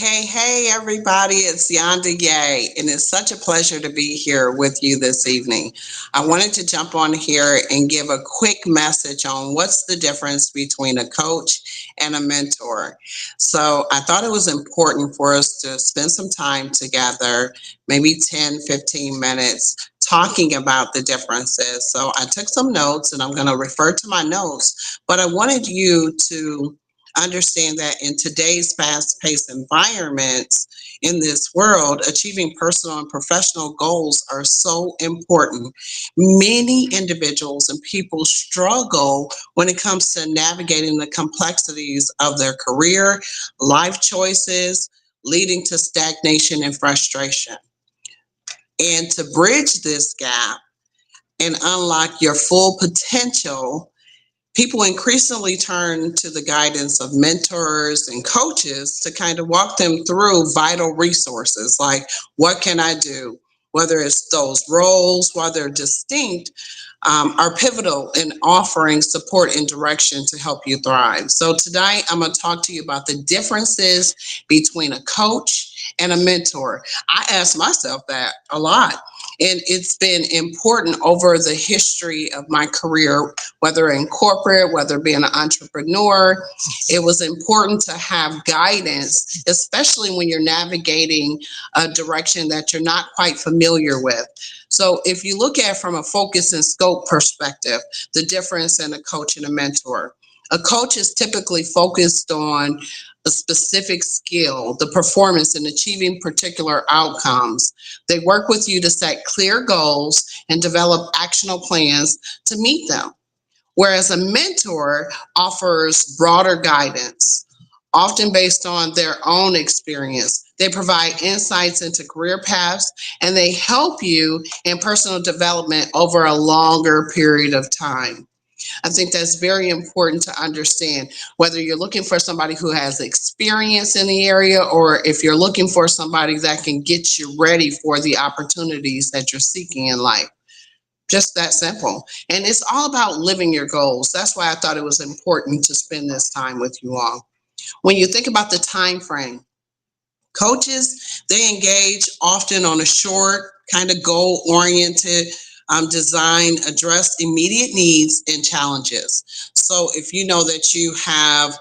Hey, everybody, it's Yonda Ye, and it's such a pleasure to be here with you this evening. I wanted to jump on here and give a quick message on what's the difference between a coach and a mentor. So I thought it was important for us to spend some time together, maybe 10, 15 minutes, talking about the differences. So I took some notes and I'm going to refer to my notes, but I wanted you to understand that in today's fast-paced environments in this world, achieving personal and professional goals are so important. Many individuals and people struggle when it comes to navigating the complexities of their career, life choices, leading to stagnation and frustration. And to bridge this gap and unlock your full potential, people increasingly turn to the guidance of mentors and coaches to kind of walk them through vital resources like what can I do? Whether it's those roles, while they're distinct, are pivotal in offering support and direction to help you thrive. So tonight I'm going to talk to you about the differences between a coach and a mentor. I ask myself that a lot. And it's been important over the history of my career, whether in corporate, whether being an entrepreneur. It was important to have guidance, especially when you're navigating a direction that you're not quite familiar with. So if you look at it from a focus and scope perspective, the difference in a coach and a mentor. A coach is typically focused on a specific skill, the performance in achieving particular outcomes. They work with you to set clear goals and develop actionable plans to meet them. Whereas a mentor offers broader guidance, often based on their own experience. They provide insights into career paths and they help you in personal development over a longer period of time. I think that's very important to understand whether you're looking for somebody who has experience in the area or if you're looking for somebody that can get you ready for the opportunities that you're seeking in life. Just that simple. And it's all about living your goals. That's why I thought it was important to spend this time with you all. When you think about the time frame, coaches, they engage often on a short, kind of goal oriented design, address immediate needs and challenges. So if you know that you have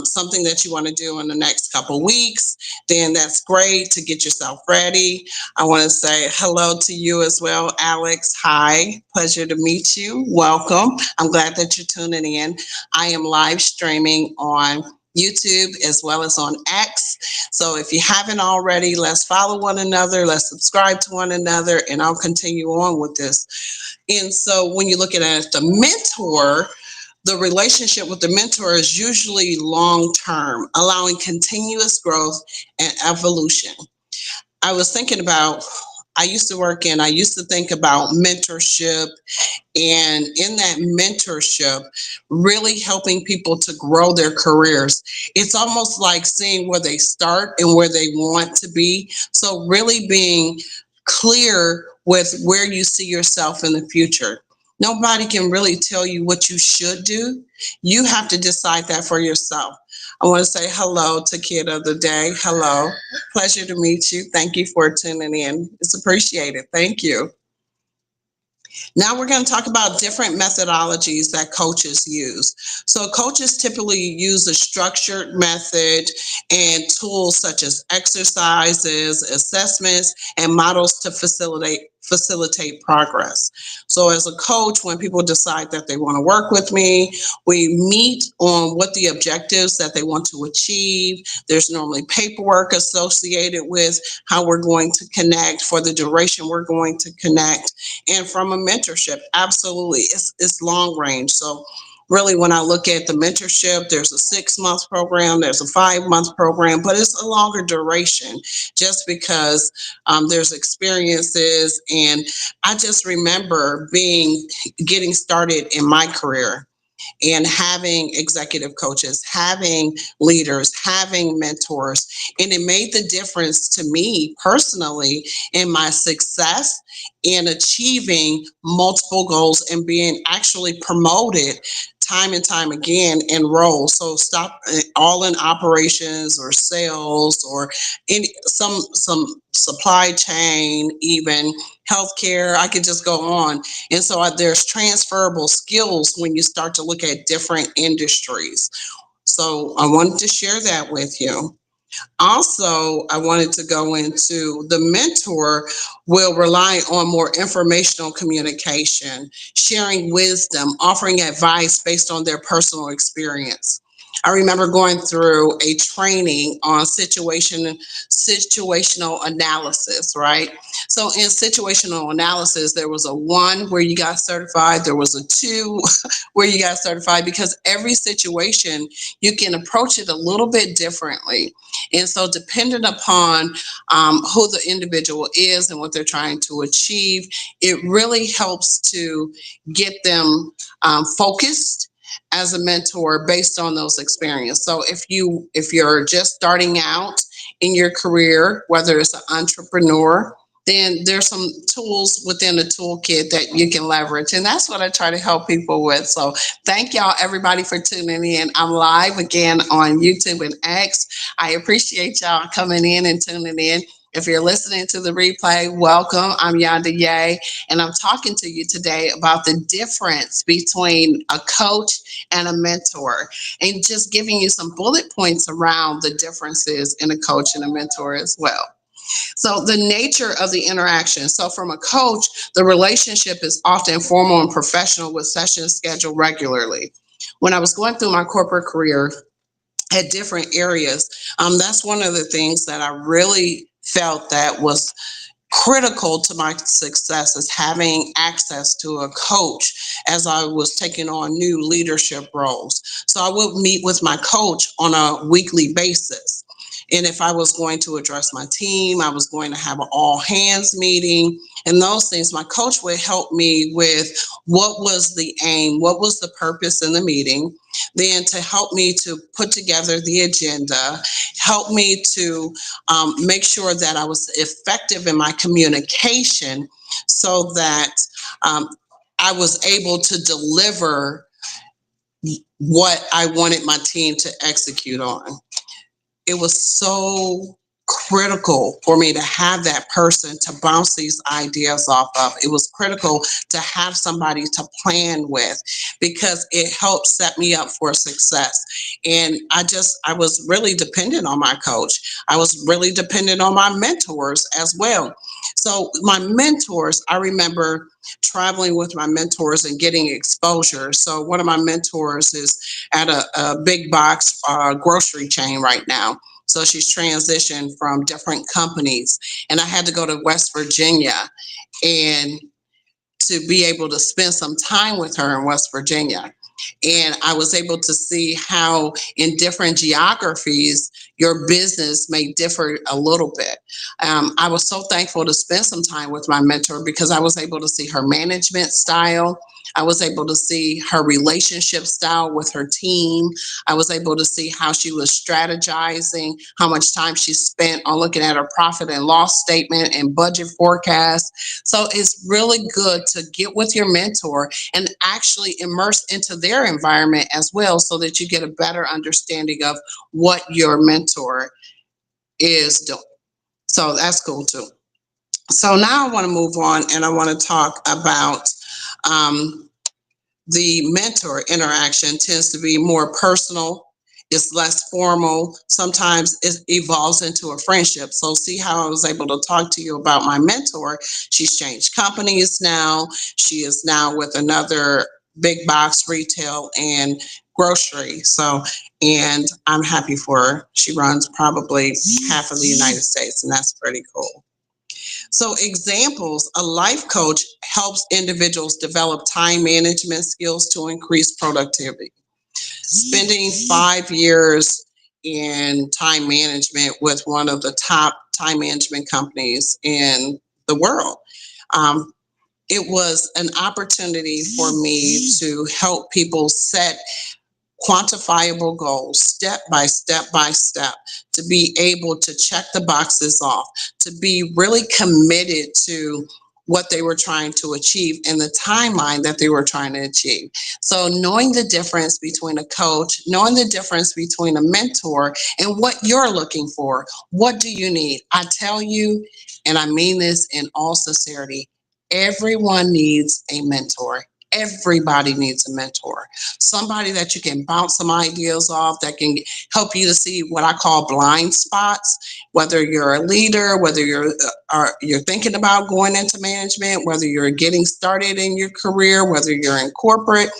something that you want to do in the next couple weeks, then that's great to get yourself ready. I want to say hello to you as well, Alex. Hi, pleasure to meet you. Welcome. I'm glad that you're tuning in. I am live streaming on YouTube as well as on X. So if you haven't already, let's follow one another, let's subscribe to one another, and I'll continue on with this. And so when you look at it as the mentor, the relationship with the mentor is usually long term, allowing continuous growth and evolution. I was thinking about, I used to think about mentorship, and in that mentorship, really helping people to grow their careers. It's almost like seeing where they start and where they want to be. So really being clear with where you see yourself in the future. Nobody can really tell you what you should do. You have to decide that for yourself. I want to say hello to Kid of the Day. Hello. Pleasure to meet you. Thank you for tuning in. It's appreciated. Thank you. Now we're going to talk about different methodologies that coaches use. So coaches typically use a structured method and tools such as exercises, assessments, and models to facilitate progress. So as a coach, when people decide that they want to work with me, we meet on what the objectives that they want to achieve. There's normally paperwork associated with how we're going to connect for the duration we're going to connect. And from a mentorship, absolutely, it's long range. So really, when I look at the mentorship, there's a 6-month program, there's a 5-month program, but it's a longer duration just because there's experiences. And I just remember getting started in my career and having executive coaches, having leaders, having mentors. And it made the difference to me personally in my success in achieving multiple goals and being actually promoted time and time again in roles. So stop all in operations or sales or some supply chain, even healthcare. I could just go on. And so there's transferable skills when you start to look at different industries. So I wanted to share that with you. Also, I wanted to go into the mentor will rely on more informational communication, sharing wisdom, offering advice based on their personal experience. I remember going through a training on situational analysis, right? So in situational analysis, there was a 1 where you got certified, there was a 2 where you got certified, because every situation you can approach it a little bit differently. And so, depending upon who the individual is and what they're trying to achieve, it really helps to get them focused as a mentor based on those experiences. So, if you're just starting out in your career, whether it's an entrepreneur, then there's some tools within the toolkit that you can leverage. And that's what I try to help people with. So thank y'all, everybody, for tuning in. I'm live again on YouTube and X. I appreciate y'all coming in and tuning in. If you're listening to the replay, welcome. I'm Yonda Ye, and I'm talking to you today about the difference between a coach and a mentor, and just giving you some bullet points around the differences in a coach and a mentor as well. So the nature of the interaction. So from a coach, the relationship is often formal and professional with sessions scheduled regularly. When I was going through my corporate career at different areas, that's one of the things that I really felt that was critical to my success, is having access to a coach as I was taking on new leadership roles. So I would meet with my coach on a weekly basis. And if I was going to address my team, I was going to have an all hands meeting and those things. My coach would help me with what was the aim, what was the purpose in the meeting, then to help me to put together the agenda, help me to make sure that I was effective in my communication so that I was able to deliver what I wanted my team to execute on. It was so critical for me to have that person to bounce these ideas off of. It was critical to have somebody to plan with, because it helped set me up for success. And I was really dependent on my coach. I was really dependent on my mentors as well. So my mentors, I remember traveling with my mentors and getting exposure. So one of my mentors is at a big box grocery chain right now. So she's transitioned from different companies. And I had to go to West Virginia and to be able to spend some time with her in West Virginia. And I was able to see how in different geographies, your business may differ a little bit. I was so thankful to spend some time with my mentor because I was able to see her management style. I was able to see her relationship style with her team. I was able to see how she was strategizing, how much time she spent on looking at her profit and loss statement and budget forecast. So it's really good to get with your mentor and actually immerse into their environment as well, so that you get a better understanding of what your mentor is doing. So that's cool too. So now I want to move on and I want to talk about the mentor interaction tends to be more personal. It's less formal. Sometimes it evolves into a friendship. So see how I was able to talk to you about my mentor. She's changed companies now. She is now with another big box retail and grocery. So, and I'm happy for her. She runs probably half of the United States, and that's pretty cool. So examples, a life coach helps individuals develop time management skills to increase productivity. Spending 5 years in time management with one of the top time management companies in the world. It was an opportunity for me to help people set quantifiable goals, step by step, to be able to check the boxes off, to be really committed to what they were trying to achieve and the timeline that they were trying to achieve. So knowing the difference between a coach, knowing the difference between a mentor and what you're looking for. What do you need? I tell you, and I mean this in all sincerity, everyone needs a mentor. Everybody needs a mentor, somebody that you can bounce some ideas off, that can help you to see what I call blind spots. Whether you're a leader, whether you're thinking about going into management, whether you're getting started in your career, whether you're in corporate,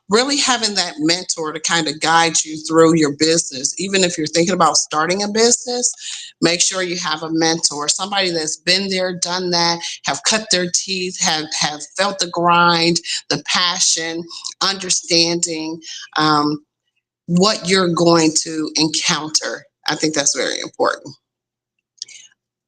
really having that mentor to kind of guide you through your business. Even if you're thinking about starting a business, make sure you have a mentor, somebody that's been there, done that, have cut their teeth, have felt the grind, the passion, understanding what you're going to encounter. I think that's very important.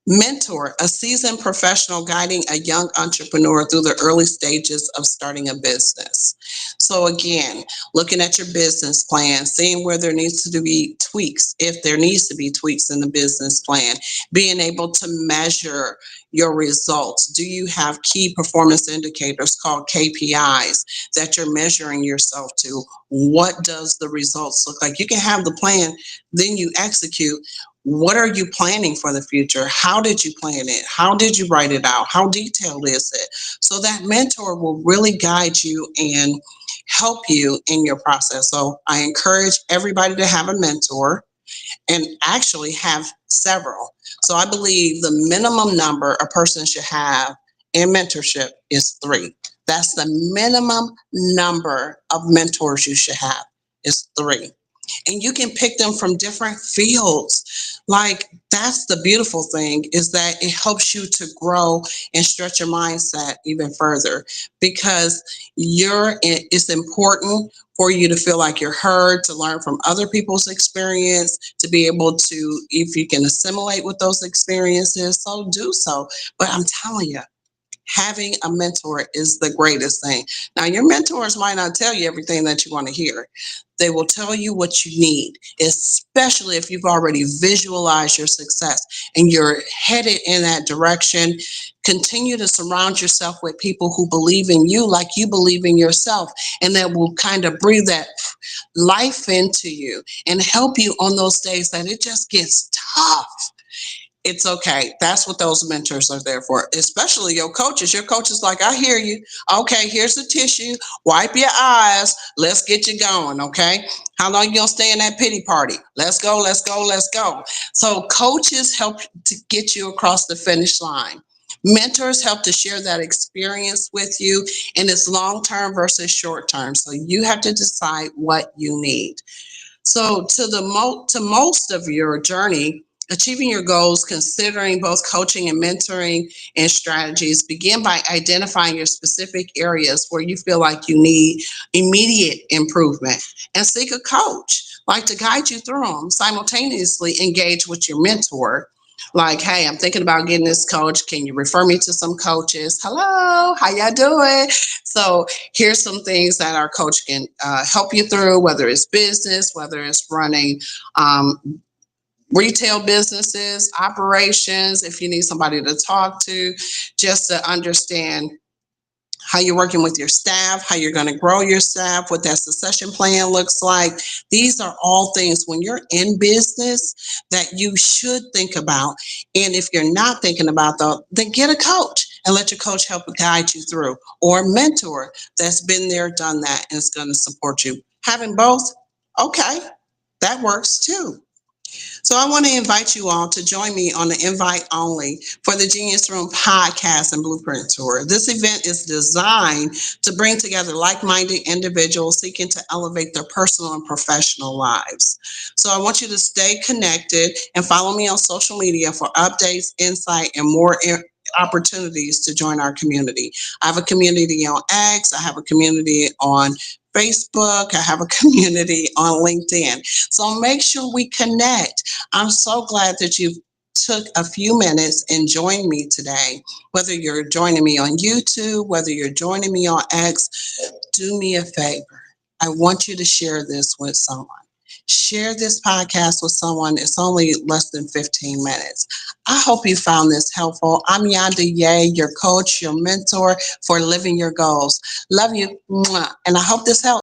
Mentor, a seasoned professional guiding a young entrepreneur through the early stages of starting a business. So again, looking at your business plan, seeing where there needs to be tweaks, if there needs to be tweaks in the business plan, being able to measure your results. Do you have key performance indicators called KPIs that you're measuring yourself to? What does the results look like? You can have the plan, then you execute. What are you planning for the future? How did you plan it? How did you write it out? How detailed is it? So that mentor will really guide you and help you in your process. So I encourage everybody to have a mentor and actually have several. So I believe the minimum number a person should have in mentorship is 3. That's the minimum number of mentors you should have is 3. And you can pick them from different fields. Like, that's the beautiful thing, is that it helps you to grow and stretch your mindset even further, because it's important for you to feel like you're heard, to learn from other people's experience, to be able to, if you can assimilate with those experiences, so do so. But I'm telling you, having a mentor is the greatest thing. Now, your mentors might not tell you everything that you want to hear. They will tell you what you need, especially if you've already visualized your success and you're headed in that direction. Continue to surround yourself with people who believe in you like you believe in yourself, and that will kind of breathe that life into you and help you on those days that it just gets tough. It's okay. That's what those mentors are there for, especially your coaches. Your coach is like, I hear you. Okay, here's the tissue. Wipe your eyes. Let's get you going, okay? How long you gonna stay in that pity party? Let's go, let's go, let's go. So coaches help to get you across the finish line. Mentors help to share that experience with you, and it's long-term versus short-term. So you have to decide what you need. So to most of your journey, achieving your goals, considering both coaching and mentoring and strategies, begin by identifying your specific areas where you feel like you need immediate improvement, and seek a coach like to guide you through them. Simultaneously engage with your mentor. Like, hey, I'm thinking about getting this coach. Can you refer me to some coaches? Hello, how y'all doing? So here's some things that our coach can help you through, whether it's business, whether it's running retail businesses, operations, if you need somebody to talk to, just to understand how you're working with your staff, how you're going to grow your staff, what that succession plan looks like. These are all things when you're in business that you should think about. And if you're not thinking about them, then get a coach and let your coach help guide you through, or a mentor that's been there, done that, and is going to support you. Having both, okay, that works too. So I want to invite you all to join me on the invite only for the Genius Room podcast and Blueprint Tour. This event is designed to bring together like-minded individuals seeking to elevate their personal and professional lives. So I want you to stay connected and follow me on social media for updates, insight, and more opportunities to join our community. I have a community on X. I have a community on Facebook. I have a community on LinkedIn. So make sure we connect. I'm so glad that you took a few minutes and joined me today. Whether you're joining me on YouTube, whether you're joining me on X, do me a favor. I want you to share this with someone. Share this podcast with someone. It's only less than 15 minutes. I hope you found this helpful. I'm Yonda Ye, your coach, your mentor for living your goals. Love you. Mwah. And I hope this helps.